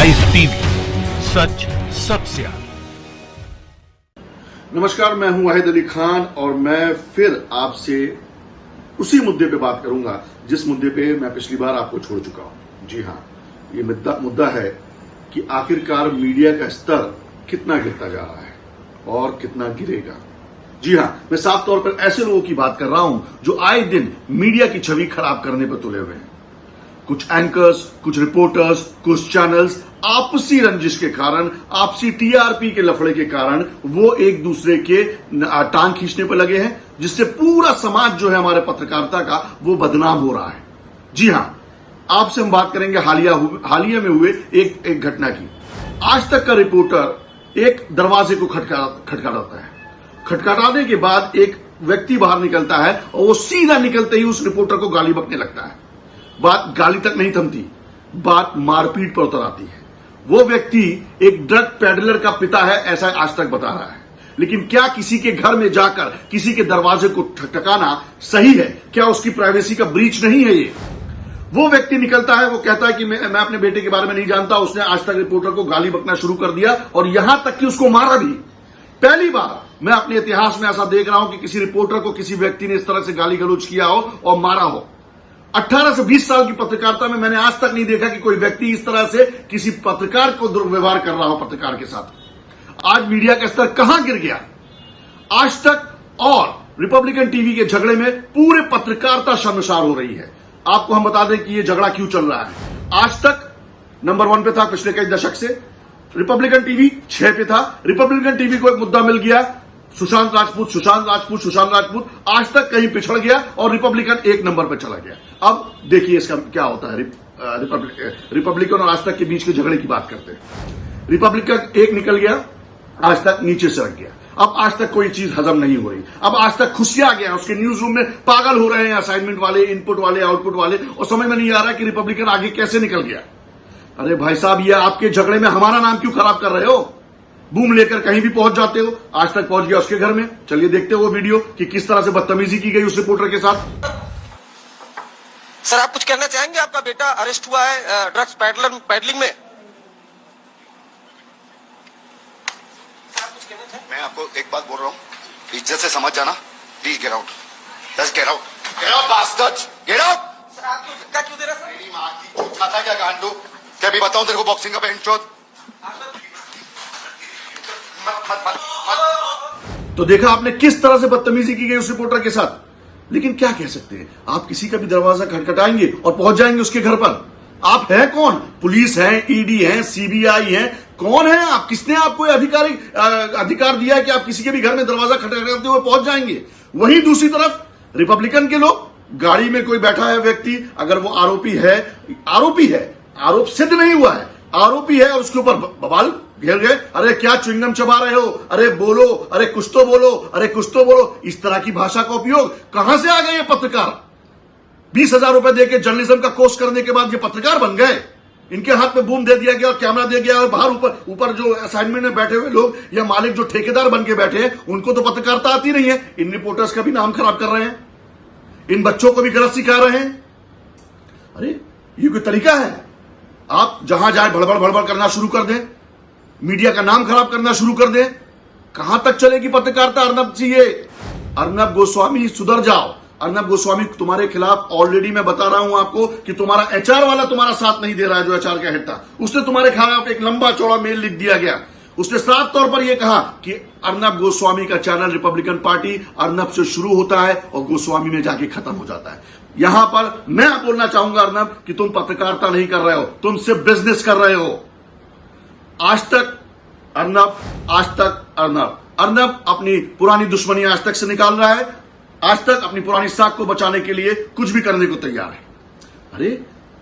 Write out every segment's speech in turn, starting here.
Ice TV, सच सबसे आगे। नमस्कार, मैं हूं वाहिद अली खान और मैं फिर आपसे उसी मुद्दे पे बात करूंगा जिस मुद्दे पे मैं पिछली बार आपको छोड़ चुका हूं। जी हां, ये मुद्दा है कि आखिरकार मीडिया का स्तर कितना गिरता जा रहा है और कितना गिरेगा। जी हां, मैं साफ तौर पर ऐसे लोगों की बात कर रहा हूं जो आए दिन मीडिया की छवि खराब करने पर तुले हुए हैं। कुछ एंकर्स, कुछ रिपोर्टर्स, कुछ चैनल्स आपसी रंजिश के कारण, आपसी टीआरपी के लफड़े के कारण वो एक दूसरे के टांग खींचने पर लगे हैं, जिससे पूरा समाज जो है हमारे पत्रकारिता का वो बदनाम हो रहा है। जी हां, आपसे हम बात करेंगे हालिया में हुए एक घटना की। आज तक का रिपोर्टर एक दरवाजे को खटखटाता है। खटखटाने के बाद एक व्यक्ति बाहर निकलता है और वो सीधा निकलते ही उस रिपोर्टर को गाली बकने लगता है। बात गाली तक नहीं थमती, बात मारपीट पर उतर आती है। वो व्यक्ति एक ड्रग पेडलर का पिता है, ऐसा आज तक बता रहा है। लेकिन क्या किसी के घर में जाकर किसी के दरवाजे को ठकठकाना सही है? क्या उसकी प्राइवेसी का ब्रीच नहीं है ये? वो व्यक्ति निकलता है, वो कहता है कि मैं अपने बेटे के बारे में नहीं जानता, उसने आज तक रिपोर्टर को गाली बकना शुरू कर दिया और यहां तक कि उसको मारा भी। पहली बार मैं अपने इतिहास में ऐसा देख रहा हूं कि किसी रिपोर्टर को किसी व्यक्ति ने इस तरह से गाली गलौज किया हो और मारा हो। 18 से 20 साल की पत्रकारिता में मैंने आज तक नहीं देखा कि कोई व्यक्ति इस तरह से किसी पत्रकार को दुर्व्यवहार कर रहा हो पत्रकार के साथ। आज मीडिया का स्तर कहां गिर गया? आज तक और रिपब्लिकन टीवी के झगड़े में पूरे पत्रकारिता शर्मसार हो रही है। आपको हम बता दें कि यह झगड़ा क्यों चल रहा है। आज तक नंबर 1 पे था पिछले कई दशक से, रिपब्लिकन टीवी 6 पे था। रिपब्लिकन टीवी को एक मुद्दा मिल गया, सुशांत राजपूत आज तक कहीं पिछड़ गया और रिपब्लिकन 1 नंबर पर चला गया। अब देखिए इसका क्या होता है। रिपब्लिकन और आज तक के बीच के झगड़े की बात करते हैं। रिपब्लिकन 1 निकल गया, आज तक नीचे सरक गया। अब आज तक कोई चीज हजम नहीं हो रही। अब आज तक खुशियां गया, उसके न्यूज रूम में पागल हो रहे हैं असाइनमेंट वाले, इनपुट वाले, आउटपुट वाले, और समझ में नहीं आ रहा कि रिपब्लिकन आगे कैसे निकल गया। अरे भाई साहब, ये आपके झगड़े में हमारा नाम क्यों खराब कर रहे हो? बूम लेकर कहीं भी पहुंच जाते हो। आज तक पहुंच गया उसके घर में। चलिए देखते हो वो वीडियो कि किस तरह से बदतमीजी की गई उस रिपोर्टर के साथ। सर, आप कुछ कहना चाहेंगे? आपका बेटा अरेस्ट हुआ है ड्रग्स पैडलिंग में। मैं आपको एक बात बोल रहा हूँ, इज्जत से समझ जाना। Please get out, just get out, get out bastards, get out. Sir, आप क्यों धक्का क्यों दे रहे हैं? मेरी माँ की चूत खाता क्या गांडू? क्या भी बताऊं तेरे को बॉक्सिंग का पेंट चोट? तो देखा आपने किस तरह से बदतमीजी की गई उस रिपोर्टर के साथ। लेकिन क्या कह सकते हैं, आप किसी का भी दरवाजा खटखटाएंगे और पहुंच जाएंगे उसके घर पर। आप हैं कौन? पुलिस है, ईडी है, सीबीआई है, कौन है आप? किसने आपको अधिकार दिया है कि आप किसी के भी घर में दरवाजा खटखटाते हुए पहुंच जाएंगे? वहीं दूसरी तरफ रिपब्लिकन के लोग, गाड़ी में कोई बैठा है व्यक्ति, अगर वो आरोपी है, आरोप सिद्ध नहीं हुआ है, आरोपी है, और उसके ऊपर बवाल घेर गए। अरे क्या च्युइंगम चबा रहे हो? अरे बोलो, अरे कुछ तो बोलो, अरे कुछ तो बोलो। इस तरह की भाषा का उपयोग कहां से आ गए ये पत्रकार? 20,000 रुपए देके जर्नलिज्म का कोर्स करने के बाद ये पत्रकार बन गए। इनके हाथ में बूम दे दिया गया और कैमरा दे गया, और बाहर ऊपर जो असाइनमेंट में बैठे हुए लोग या मालिक जो ठेकेदार बन के बैठे हैं, उनको तो पत्रकारिता आती नहीं है। इन रिपोर्टर्स का भी नाम खराब कर रहे हैं, इन बच्चों को भी गलत सिखा रहे हैं। अरे ये कोई तरीका है? आप जहां जाए भड़बड़ करना शुरू कर दें, मीडिया का नाम खराब करना शुरू कर दें। कहां तक चलेगी पत्रकारिता? अर्नब जी, ये अर्नब गोस्वामी, सुधर जाओ। अर्नब गोस्वामी, तुम्हारे खिलाफ ऑलरेडी मैं बता रहा हूं आपको कि तुम्हारा एचआर वाला तुम्हारा साथ नहीं दे रहा है। जो एचआर का हेड था, उसने तुम्हारे खिलाफ एक लंबा चौड़ा मेल लिख दिया गया। उसने साफ तौर पर यह कहा कि अर्नब गोस्वामी का चैनल रिपब्लिकन पार्टी अर्नब से शुरू होता है और गोस्वामी में जाके खत्म हो जाता है। यहां पर मैं बोलना चाहूंगा अर्नब कि तुम पत्रकारिता नहीं कर रहे हो, तुम सिर्फ बिजनेस कर रहे हो। आज तक अर्नब अपनी पुरानी दुश्मनी आज तक से निकाल रहा है। आज तक अपनी पुरानी साख को बचाने के लिए कुछ भी करने को तैयार है। अरे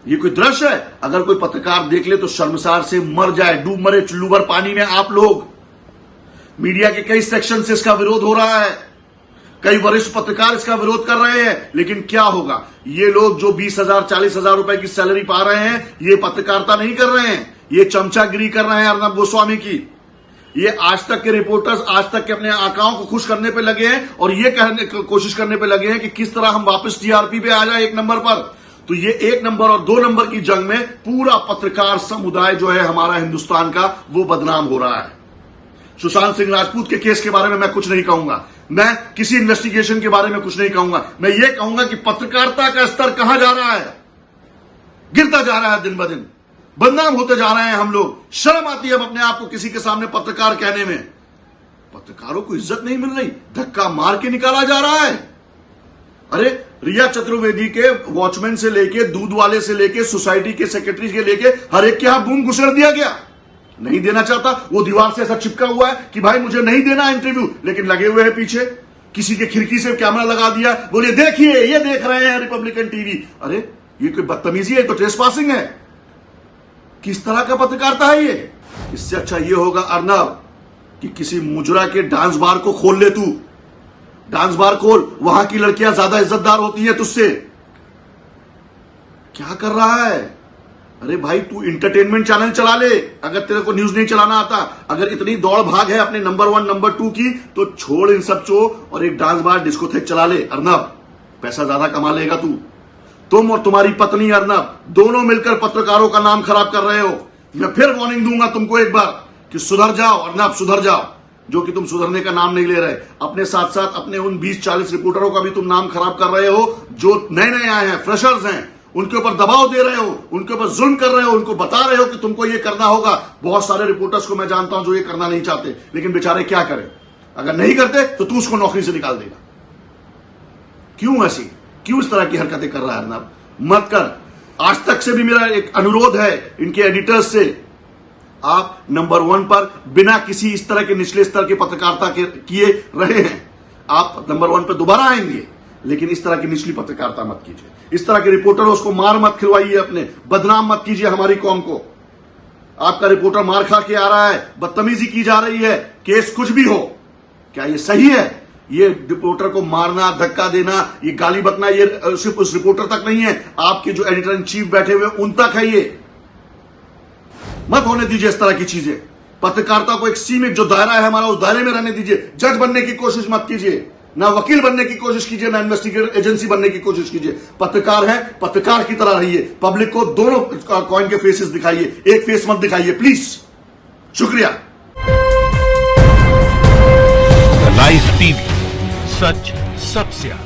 ये कोई दृश्य है? अगर कोई पत्रकार देख ले तो शर्मसार से मर जाए, डूब मरे चुल्लू भर पानी में। आप लोग मीडिया के कई सेक्शन से इसका विरोध हो रहा है, कई वरिष्ठ पत्रकार इसका विरोध कर रहे हैं। लेकिन क्या होगा? ये लोग जो 20,000 40,000 रुपए की सैलरी पा रहे हैं, ये पत्रकारिता नहीं कर रहे हैं, ये चमचागिरी कर रहे हैं अर्नब गोस्वामी की। ये आज तक के रिपोर्टर्स आज तक के अपने आकाओं को खुश करने पे लगे हैं और ये कहने कोशिश करने पे लगे हैं कि किस तरह हम वापस टीआरपी पे आ जाए 1 नंबर पर। तो ये 1 नंबर और 2 नंबर की जंग में पूरा पत्रकार समुदाय जो है हमारा हिंदुस्तान का, वो बदनाम हो रहा है। सुशांत सिंह राजपूत के केस के बारे में मैं कुछ नहीं कहूंगा, मैं किसी इन्वेस्टिगेशन के बारे में कुछ नहीं कहूंगा। मैं ये कहूंगा कि पत्रकारिता का स्तर कहां जा रहा है, गिरता जा रहा है दिन ब दिन, बदनाम होते जा रहे हैं हम लोग। शर्म आती है अब अपने आप को किसी के सामने पत्रकार कहने में। पत्रकारों को इज्जत नहीं मिल रही, धक्का मार के निकाला जा रहा है। अरे रिया चतुर्वेदी के वॉचमैन से लेके, दूध वाले से लेके, सोसाइटी के सेक्रेटरी के लेके हर एक के यहां बूम घुसड़ दिया गया। नहीं देना चाहता, वो दीवार से ऐसा चिपका हुआ है कि भाई मुझे नहीं देना इंटरव्यू, लेकिन लगे हुए हैं पीछे। किसी के खिड़की से कैमरा लगा दिया, बोलिए देखिए ये देख रहे हैं रिपब्लिकन टीवी। अरे ये कोई बदतमीजी है, तो ट्रेसपासिंग है। किस तरह का पत्रकारिता है ये? इससे अच्छा ये होगा अर्नब कि किसी मुजरा के डांस बार को खोल ले तू, डांस बार खोल, वहां की लड़कियां ज्यादा इज्जतदार होती हैं तुझसे। क्या कर रहा है? अरे भाई तू इंटरटेनमेंट चैनल चला ले, अगर तेरे को न्यूज नहीं चलाना आता। अगर इतनी दौड़ भाग है अपने नंबर 1 नंबर 2 की, तो छोड़ इन सब चो और एक डांस बार डिस्कोथेक चला ले अर्नब, पैसा ज्यादा कमा लेगा तू। तुम और तुम्हारी पत्नी अर्नब दोनों मिलकर पत्रकारों का नाम खराब कर रहे हो। मैं फिर वार्निंग दूंगा तुमको एक बार कि सुधर जाओ अर्नब, सुधर जाओ। जो कि तुम सुधरने का नाम नहीं ले रहे। अपने साथ साथ अपने उन 20-40 रिपोर्टरों का भी तुम नाम खराब कर रहे हो, जो नए नए आए हैं, फ्रेशर्स हैं। उनके ऊपर दबाव दे रहे हो, उनके ऊपर जुल्म कर रहे हो, उनको बता रहे हो कि तुमको ये करना होगा। बहुत सारे रिपोर्टर्स को मैं जानता हूं जो ये करना नहीं चाहते, लेकिन बेचारे क्या करें, अगर नहीं करते तो तू उसको नौकरी से निकाल देगा। क्यों ऐसी, क्यों इस तरह की हरकतें कर रहा है अर्नब? मत कर। आज तक से भी मेरा एक अनुरोध है इनके एडिटर्स से, आप नंबर 1 पर बिना किसी इस तरह के निचले स्तर के पत्रकारिता के किए रहे हैं, आप नंबर 1 पर दोबारा आएंगे, लेकिन इस तरह की निचली पत्रकारिता मत कीजिए। इस तरह के रिपोर्टरों को मार मत खिलवाइए, अपने बदनाम मत कीजिए हमारी कौम को। आपका रिपोर्टर मार खा के आ रहा है, बदतमीजी की जा रही है, केस कुछ भी हो, क्या ये सही है? ये रिपोर्टर को मारना, धक्का देना, ये गाली बकना, ये सिर्फ उस रिपोर्टर तक नहीं है, आपके जो एडिटर इन चीफ बैठे हुए उन तक है। ये मत होने दीजिए इस तरह की चीजें। पत्रकारिता को एक सीमित जो दायरा है हमारा, उस दायरे में रहने दीजिए। जज बनने की कोशिश मत कीजिए, ना वकील बनने की कोशिश कीजिए, ना इन्वेस्टिगेटिव एजेंसी बनने की कोशिश कीजिए। पत्रकार है, पत्रकार की तरह रहिए। पब्लिक को दोनों कॉइन के फेसेस दिखाइए, एक फेस मत दिखाइए प्लीज। शुक्रिया। लाइव टीवी, सच सबसे आगे।